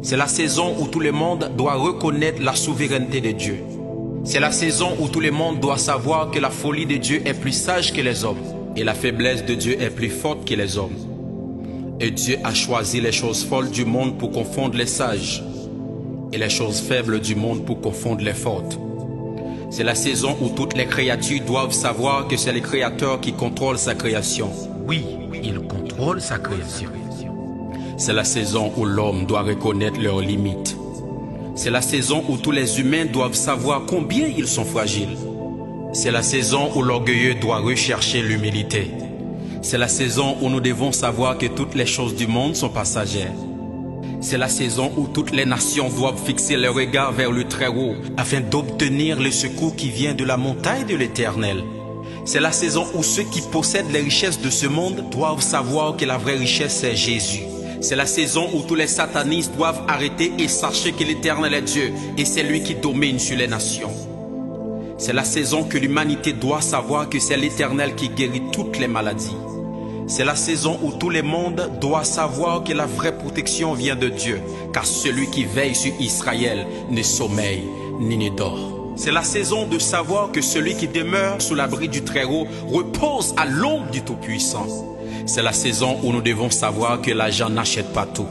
C'est la saison où tout le monde doit reconnaître la souveraineté de Dieu. C'est la saison où tout le monde doit savoir que la folie de Dieu est plus sage que les hommes et la faiblesse de Dieu est plus forte que les hommes. Et Dieu a choisi les choses folles du monde pour confondre les sages et les choses faibles du monde pour confondre les fortes. C'est la saison où toutes les créatures doivent savoir que c'est le Créateur qui contrôle sa création. Oui, il contrôle sa création. C'est la saison où l'homme doit reconnaître leurs limites. C'est la saison où tous les humains doivent savoir combien ils sont fragiles. C'est la saison où l'orgueilleux doit rechercher l'humilité. C'est la saison où nous devons savoir que toutes les choses du monde sont passagères. C'est la saison où toutes les nations doivent fixer leur regard vers le Très-Haut afin d'obtenir le secours qui vient de la montagne de l'Éternel. C'est la saison où ceux qui possèdent les richesses de ce monde doivent savoir que la vraie richesse c'est Jésus. C'est la saison où tous les satanistes doivent arrêter et sachez que l'Éternel est Dieu et c'est lui qui domine sur les nations. C'est la saison que l'humanité doit savoir que c'est l'Éternel qui guérit toutes les maladies. C'est la saison où tout le monde doit savoir que la vraie protection vient de Dieu, car celui qui veille sur Israël ne sommeille ni ne dort. C'est la saison de savoir que celui qui demeure sous l'abri du Très-Haut repose à l'ombre du Tout-Puissant. C'est la saison où nous devons savoir que l'argent n'achète pas tout.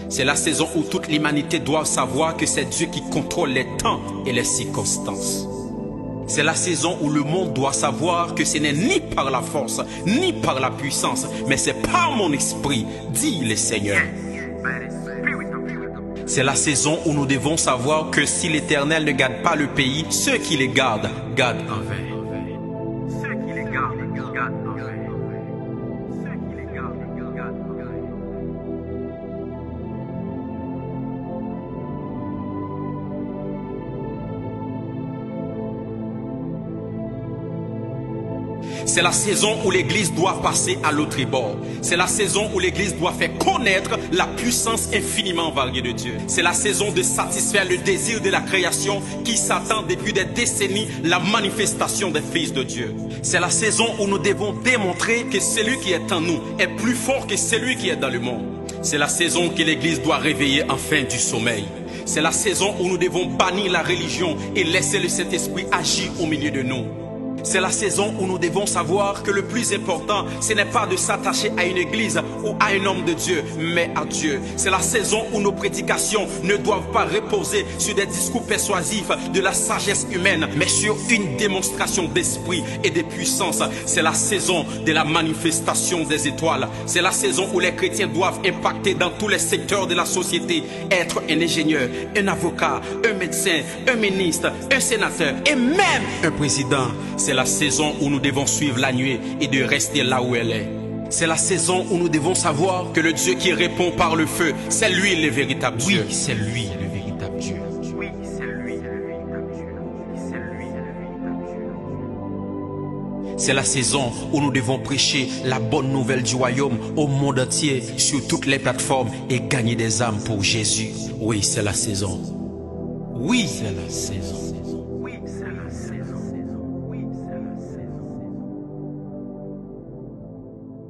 C'est la saison où toute l'humanité doit savoir que c'est Dieu qui contrôle les temps et les circonstances. C'est la saison où le monde doit savoir que ce n'est ni par la force, ni par la puissance, mais c'est par mon esprit, dit le Seigneur. C'est la saison où nous devons savoir que si l'Éternel ne garde pas le pays, ceux qui le gardent, gardent en vain. C'est la saison où l'Église doit passer à l'autre bord. C'est la saison où l'Église doit faire connaître la puissance infiniment variée de Dieu. C'est la saison de satisfaire le désir de la création qui s'attend depuis des décennies la manifestation des fils de Dieu. C'est la saison où nous devons démontrer que celui qui est en nous est plus fort que celui qui est dans le monde. C'est la saison que l'Église doit réveiller enfin du sommeil. C'est la saison où nous devons bannir la religion et laisser le Saint-Esprit agir au milieu de nous. C'est la saison où nous devons savoir que le plus important, ce n'est pas de s'attacher à une église ou à un homme de Dieu, mais à Dieu. C'est la saison où nos prédications ne doivent pas reposer sur des discours persuasifs de la sagesse humaine, mais sur une démonstration d'esprit et de puissance. C'est la saison de la manifestation des étoiles. C'est la saison où les chrétiens doivent impacter dans tous les secteurs de la société, être un ingénieur, un avocat, un médecin, un ministre, un sénateur et même un président. C'est la saison où nous devons suivre la nuée et de rester là où elle est. C'est la saison où nous devons savoir que le Dieu qui répond par le feu, c'est lui le véritable Dieu. Oui, c'est lui le véritable Dieu. Oui, c'est lui le véritable Dieu. C'est lui le véritable Dieu. C'est la saison où nous devons prêcher la bonne nouvelle du royaume au monde entier sur toutes les plateformes et gagner des âmes pour Jésus. Oui, c'est la saison. Oui, c'est la saison.